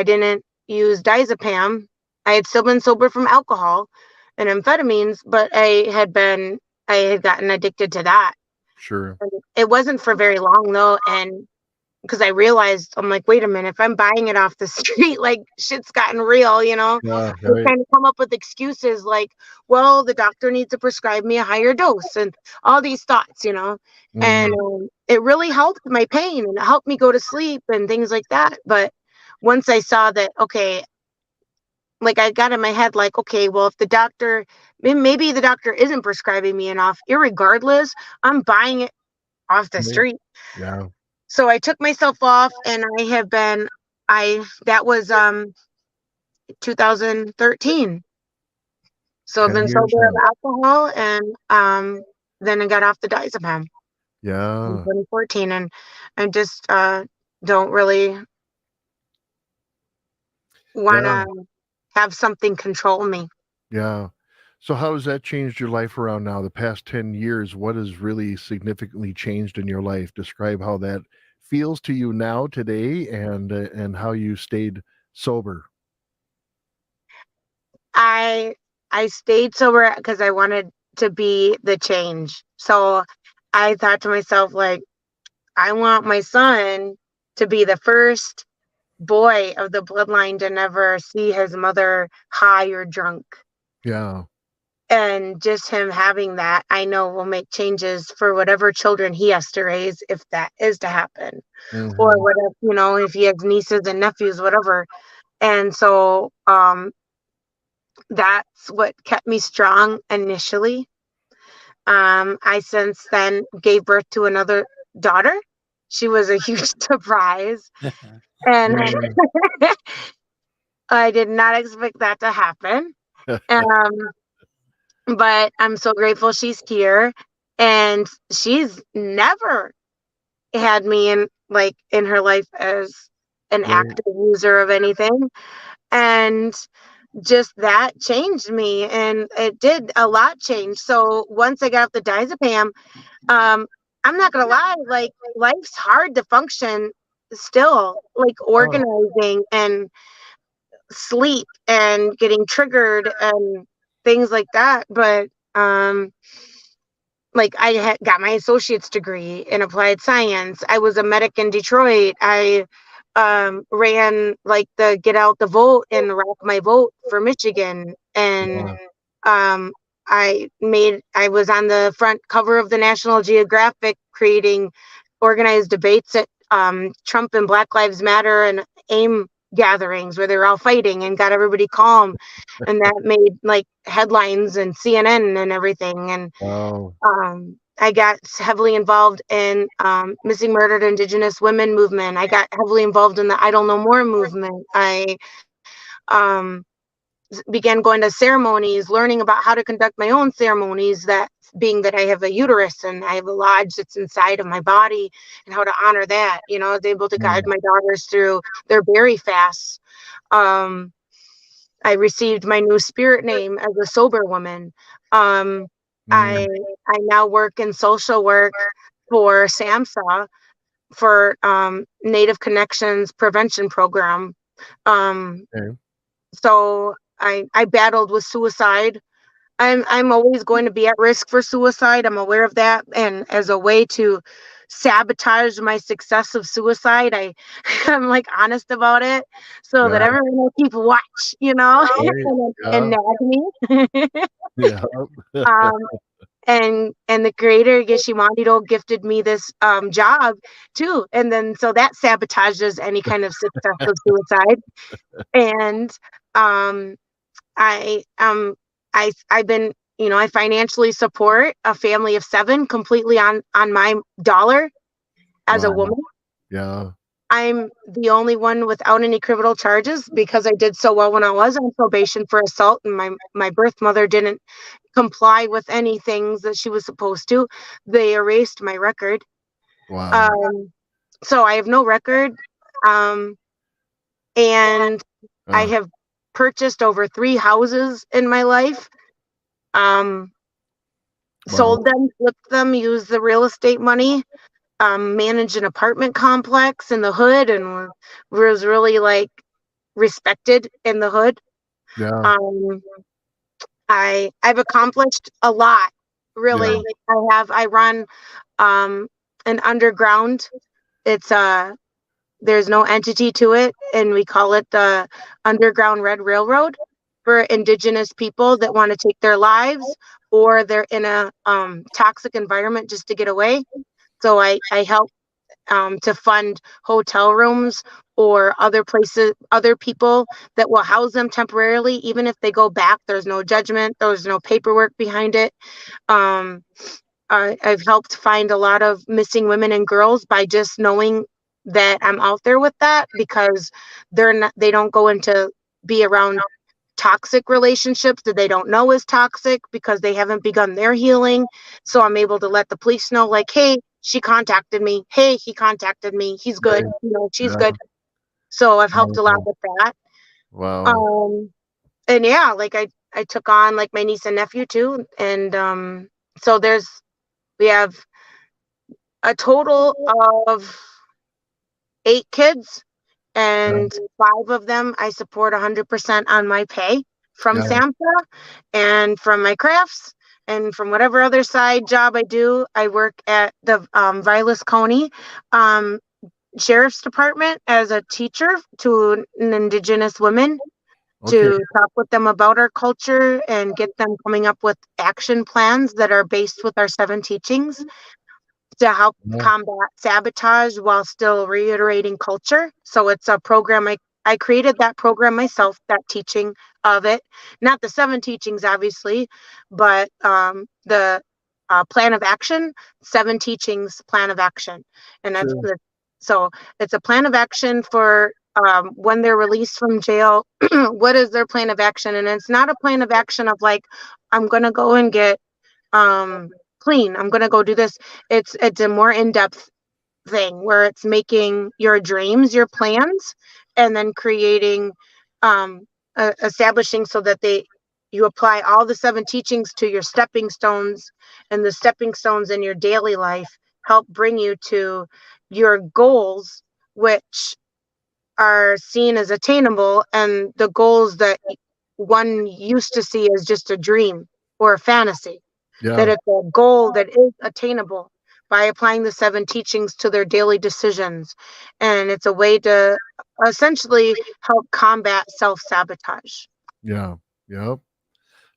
didn't use diazepam. I had still been sober from alcohol and amphetamines, but I had gotten addicted to that. Sure. And it wasn't for very long though. And because I realized, I'm like, wait a minute, if I'm buying it off the street, like shit's gotten real, Yeah, I right. kind of come up with excuses like, well, the doctor needs to prescribe me a higher dose and all these thoughts, and it really helped my pain and it helped me go to sleep and things like that. But once I saw that, okay, like I got in my head, like, okay, well, if maybe the doctor isn't prescribing me enough, irregardless, I'm buying it off the street. Yeah. So I took myself off, and that was 2013. So I've 10 been years sober of now. alcohol, and then I got off the diazepam in Yeah. 2014, and I just don't really want Yeah. to have something control me. Yeah. So how has that changed your life around now? The past 10 years, what has really significantly changed in your life? Describe how that feels to you now today and how you stayed sober. I stayed sober because I wanted to be the change. So I thought to myself, like, I want my son to be the first boy of the bloodline to never see his mother high or drunk. Yeah. And just him having that, I know, will make changes for whatever children he has to raise, if that is to happen, or whatever, if he has nieces and nephews, whatever. And so that's what kept me strong initially. I since then gave birth to another daughter. She was a huge surprise. And I did not expect that to happen. But I'm so grateful she's here. And she's never had me in her life as an Right. active user of anything. And just that changed me, and it did a lot change. So once I got off the diazepam, I'm not gonna lie, like life's hard to function still, like organizing and sleep and getting triggered and things like that. But like I got my associate's degree in applied science. I was a medic in Detroit. I ran like the Get Out the Vote and Rock My Vote for Michigan. And Yeah. um, I was on the front cover of the National Geographic creating organized debates at Trump and Black Lives Matter and AIM gatherings where they were all fighting and got everybody calm. And that made like headlines and CNN and everything. And Wow. I got heavily involved in missing murdered Indigenous women movement. I got heavily involved in the I Don't Know More movement. I um, began going to ceremonies, learning about how to conduct my own ceremonies. That being that I have a uterus and I have a lodge that's inside of my body, and how to honor that. You know, I was able to guide Mm, my daughters through their berry fasts. Um, I received my new spirit name as a sober woman. Um, mm, I now work in social work for SAMHSA for Native Connections Prevention Program. Um, okay. so I battled with suicide. I'm always going to be at risk for suicide. I'm aware of that, and as a way to sabotage my success of suicide, I'm like honest about it, so that Yeah. everyone will keep watch, you know, Right. and Yeah. nag me. Yeah. um, and the creator Yeshimandiro gifted me this job too, and then so that sabotages any kind of success of suicide. And um, I I've been, you know, I financially support a family of 7 completely on my dollar as a Wow. woman. Yeah. I'm the only one without any criminal charges because I did so well when I was on probation for assault, and my birth mother didn't comply with any things that she was supposed to. They erased my record. Wow. Um, so I have no record. Um, and I Uh, have purchased over 3 houses in my life. Um, wow. sold them, flipped them, used the real estate money, managed an apartment complex in the hood, and was really like respected in the hood. Yeah. Um, I've accomplished a lot, Yeah. really. I run an underground. It's there's no entity to it, and we call it the Underground Red Railroad for Indigenous people that want to take their lives or they're in a toxic environment just to get away. So I help to fund hotel rooms or other places, other people that will house them temporarily. Even if they go back, there's no judgment, there's no paperwork behind it. Um, I've helped find a lot of missing women and girls by just knowing that I'm out there with that, because they don't go into be around toxic relationships that they don't know is toxic because they haven't begun their healing. So I'm able to let the police know, like, hey, she contacted me. Hey, he contacted me. He's good. Right. You know, she's Yeah. good. So I've helped a lot Wow. with that. Wow. Um, and yeah, like I took on like my niece and nephew too, and so we have a total of 8 kids, Yeah. and 5 of them I support 100% on my pay from Yeah. SAMHSA and from my crafts and from whatever other side job I do. I work at the Vilas County um, Sheriff's Department as a teacher to Indigenous women Okay. to talk with them about our culture and get them coming up with action plans that are based with our 7 teachings to help Yeah. combat sabotage while still reiterating culture. So it's a program I created that program myself, that teaching of it. Not the 7 teachings, obviously, but the plan of action, 7 teachings, plan of action. And Sure. so it's a plan of action for when they're released from jail. What is their plan of action? And it's not a plan of action of like, I'm going to go and get um clean, I'm gonna go do this. It's a more in-depth thing where it's making your dreams your plans, and then creating establishing so that you apply all the 7 teachings to your stepping stones, and the stepping stones in your daily life help bring you to your goals, which are seen as attainable, and the goals that one used to see as just a dream or a fantasy, that Yeah. it's a goal that is attainable. by applying the 7 teachings to their daily decisions. And it's a way to essentially help combat self-sabotage. Yeah. Yep.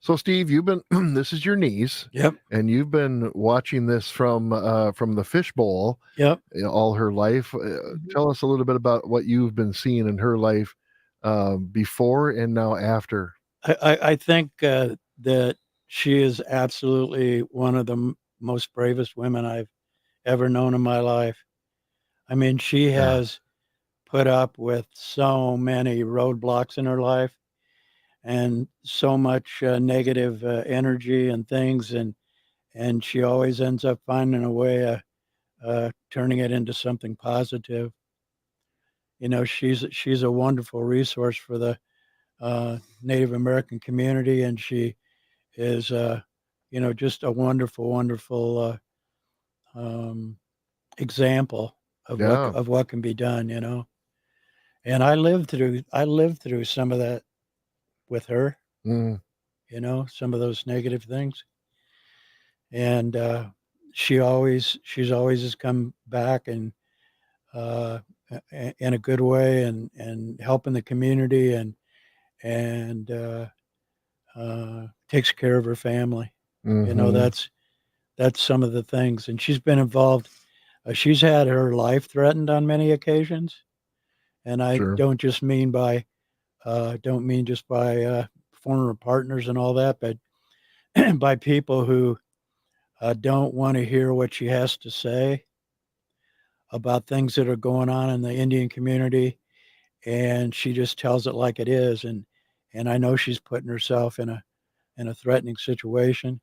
So, Steve, you've been this is your niece, Yep. and you've been watching this from the fishbowl Yep. all her life. Tell us a little bit about what you've been seeing in her life before and now after. I think that she is absolutely one of the most bravest women I've ever known in my life. I mean, she Yeah. has put up with so many roadblocks in her life and so much negative energy and things, and she always ends up finding a way of turning it into something positive. You know, she's a wonderful resource for the Native American community, and she is, you know, just a wonderful, wonderful example Yeah. of what can be done. You know, and I lived through some of that with her. Mm, You know, some of those negative things, and she's always has come back and uh, in a good way and helping the community and takes care of her family. You know, hmm that's some of the things, and she's been involved. She's had her life threatened on many occasions, and I Sure. don't mean just by former partners and all that, but by people who don't want to hear what she has to say about things that are going on in the Indian community, and she just tells it like it is. And I know she's putting herself in a threatening situation.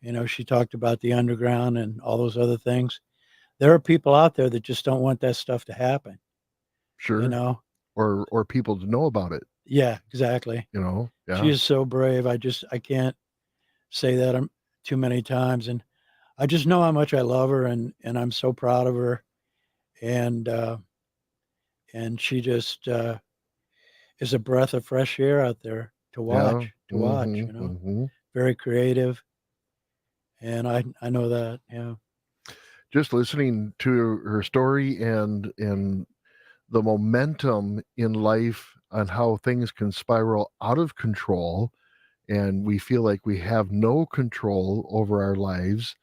You know, she talked about the underground and all those other things. There are people out there that just don't want that stuff to happen. You Sure. know, Or people to know about it. yeah, exactly. She Yeah. is so brave. I can't say that too many times, and I just know how much I love her, and I'm so proud of her, and uh, and she just is a breath of fresh air out there to Yeah. watch. To watch, you know, Hmm very creative, and I know that. Yeah, Just listening to her story and the momentum in life on how things can spiral out of control, and we feel like we have no control over our lives,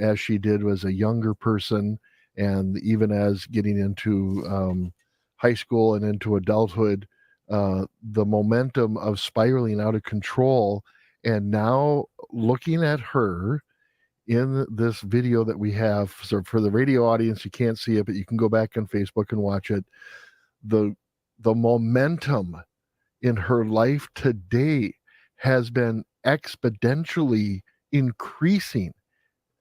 as she did as a younger person, and even as getting into high school and into adulthood, the momentum of spiraling out of control. And now looking at her in this video that we have, so for the radio audience, you can't see it, but you can go back on Facebook and watch it. The momentum in her life today has been exponentially increasing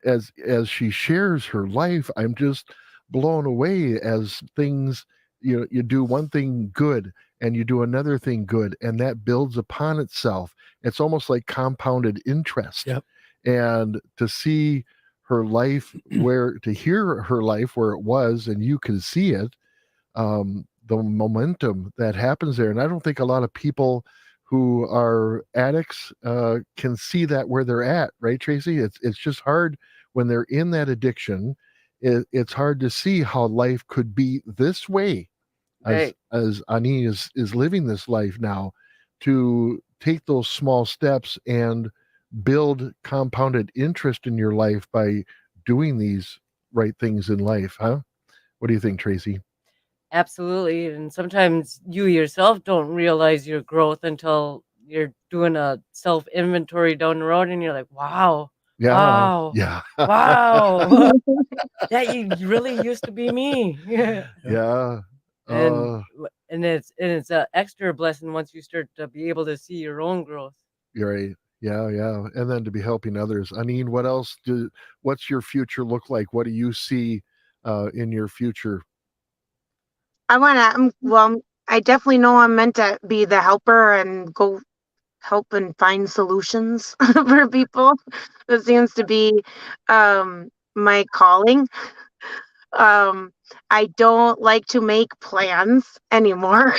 as she shares her life. I'm just blown away as things, you do one thing good and you do another thing good, and that builds upon itself. It's almost like compounded interest. yep, And to see her life, where to hear her life where it was and you can see it, the momentum that happens there. And I don't think a lot of people who are addicts can see that where they're at, right, Tracy? It's just hard when they're in that addiction. It's hard to see how life could be this way, Right. as Ani is living this life now, to take those small steps and build compounded interest in your life by doing these right things in life, huh? What do you think, Tracy? Absolutely. And sometimes you yourself don't realize your growth until you're doing a self inventory down the road and you're like, wow, Yeah, wow, yeah, wow, that you really used to be me. yeah. and Uh, it's an extra blessing once you start to be able to see your own growth. you're right. Yeah, yeah. And then to be helping others. I mean, what's your future look like? What do you see in your future? I want to, well, I definitely know I'm meant to be the helper and go help and find solutions for people. That seems to be my calling. Um, I don't like to make plans anymore.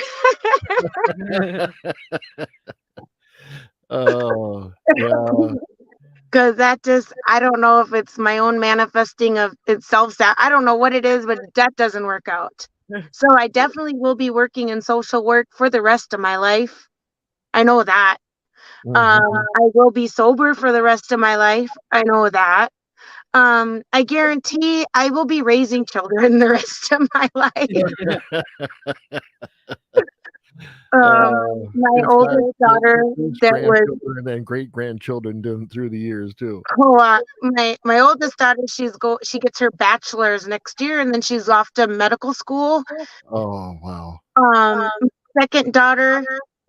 Oh, yeah. because that just, I don't know if it's my own manifesting of itself. That I don't know what it is, but that doesn't work out. So I definitely will be working in social work for the rest of my life. I know that. I will be sober for the rest of my life. I know that. I guarantee I will be raising children the rest of my life. My In fact, oldest daughter there's that was grandchildren and great grandchildren through the years too. my oldest daughter, she gets her bachelor's next year, and then she's off to medical school. Oh wow! Second daughter,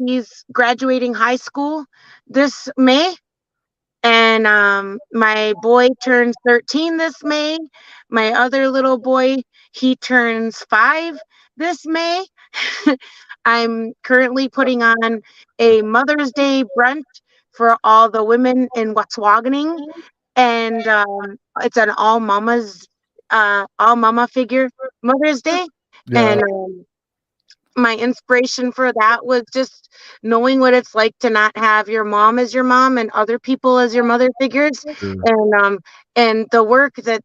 she's graduating high school this May. And my boy turns 13 this May. My other little boy, he turns 5 this May. I'm currently putting on a Mother's Day brunch for all the women in Watswagening. And it's an all mama figure Mother's Day. Yeah. And my inspiration for that was just knowing what it's like to not have your mom as your mom and other people as your mother figures, Sure. and the work that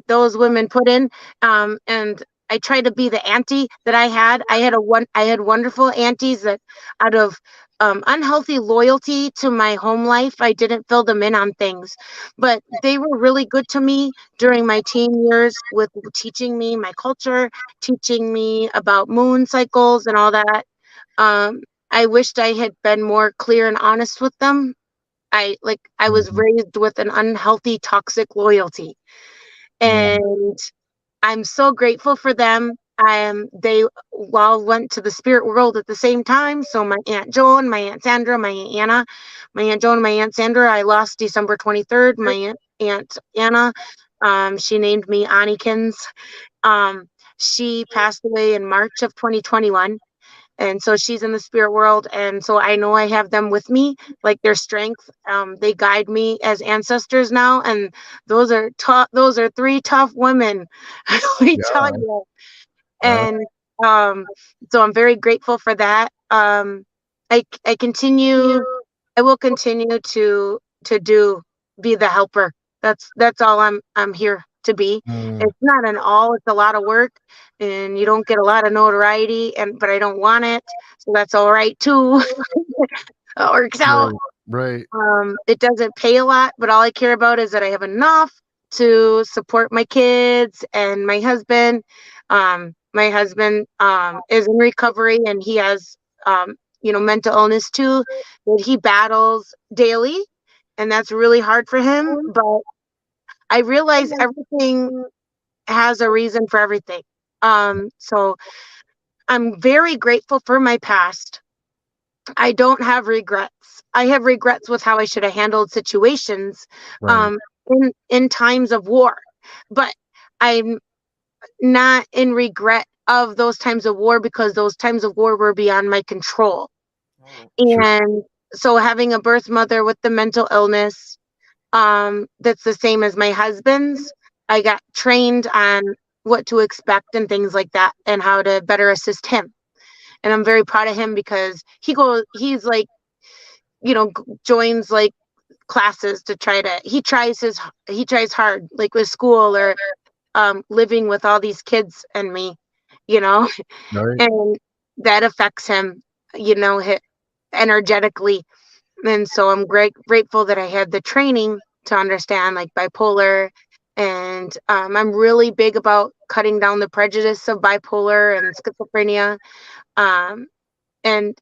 those women put in, and I try to be the auntie that I had wonderful aunties that out of unhealthy loyalty to my home life, I didn't fill them in on things, but they were really good to me during my teen years with teaching me my culture, teaching me about moon cycles and all that. Um, I wished I had been more clear and honest with them. I was raised with an unhealthy, toxic loyalty, and I'm so grateful for them. They all went to the spirit world at the same time. So my Aunt Joan, my Aunt Sandra, my Aunt Anna, my Aunt Joan, my Aunt Sandra, I lost December 23rd. My Aunt Anna, she named me Annikins. She passed away in March of 2021. And so she's in the spirit world. And so I know I have them with me, like their strength. They guide me as ancestors now. And those are tough. Those are 3 tough women. Let me tell you. And so I'm very grateful for that. I continue. I will continue to be the helper. That's all I'm here to be. It's not an all. It's a lot of work, and you don't get a lot of notoriety. But I don't want it, so that's all right too. It works out. Right. It doesn't pay a lot, but all I care about is that I have enough to support my kids and my husband. My husband is in recovery, and he has mental illness too that he battles daily, and that's really hard for him. But I realize everything has a reason for everything. So I'm very grateful for my past. I don't have regrets. I have regrets with how I should have handled situations Right. in times of war, but I'm not in regret of those times of war because those times of war were beyond my control. Sure. And so having a birth mother with the mental illness, that's the same as my husband's. I got trained on what to expect and things like that and how to better assist him. And I'm very proud of him because he's like, joins like classes to he tries hard, like with school or living with all these kids and me, you know, Right. and that affects him, energetically. And so I'm grateful that I had the training to understand like bipolar. And I'm really big about cutting down the prejudice of bipolar and schizophrenia. Um, and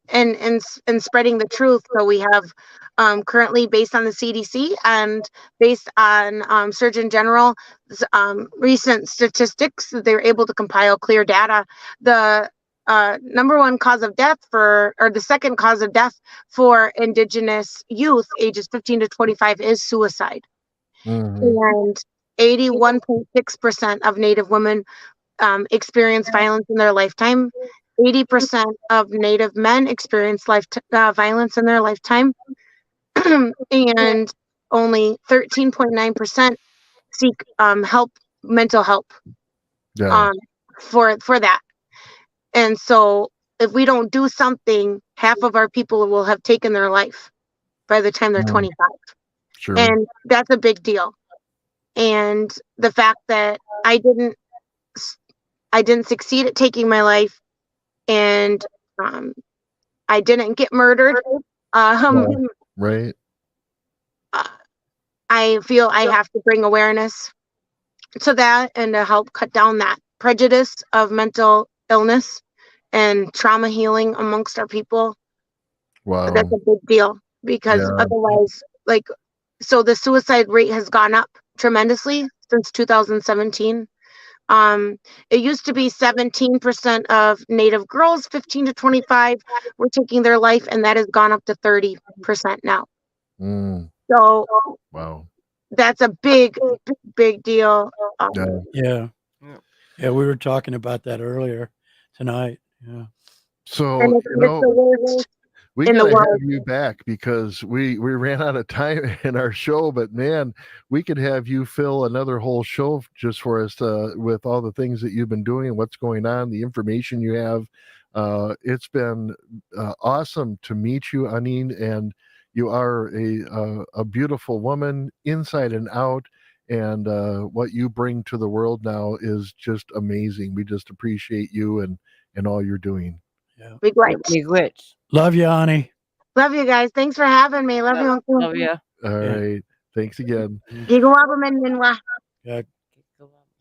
spreading the truth. So we have currently, based on the CDC and based on Surgeon General recent statistics, they're able to compile clear data. The number one cause of death or the second cause of death for Indigenous youth ages 15 to 25 is suicide. And 81.6% of Native women experience violence in their lifetime. 80% of Native men experience violence in their lifetime. And only 13.9% seek mental help Yeah. for that. And so if we don't do something, half of our people will have taken their life by the time they're 25. Sure. And that's a big deal. And the fact that I didn't succeed at taking my life, and I didn't get murdered. Right. I feel I have to bring awareness to that and to help cut down that prejudice of mental illness and trauma healing amongst our people. Wow. That's a big deal, because Yeah. otherwise, like, so the suicide rate has gone up tremendously since 2017. It used to be 17% of Native girls, 15 to 25, were taking their life, and that has gone up to 30% now. Mm, So wow. that's a big, big deal. Yeah. Yeah. Yeah. Yeah, we were talking about that earlier tonight. Yeah. So, And it's the worst we in the gotta have world. you back because we ran out of time in our show, but man, we could have you fill another whole show just for us with all the things that you've been doing and what's going on, the information you have. It's been awesome to meet you, Anine, and you are a beautiful woman inside and out. And what you bring to the world now is just amazing. We just appreciate you and all you're doing. Yeah. Big right. Big witch. Love you, Ani. Love you guys. Thanks for having me. Love you, Uncle. Love ya. All Yeah. right. Thanks again. Gigawabaman Minwa. Yeah.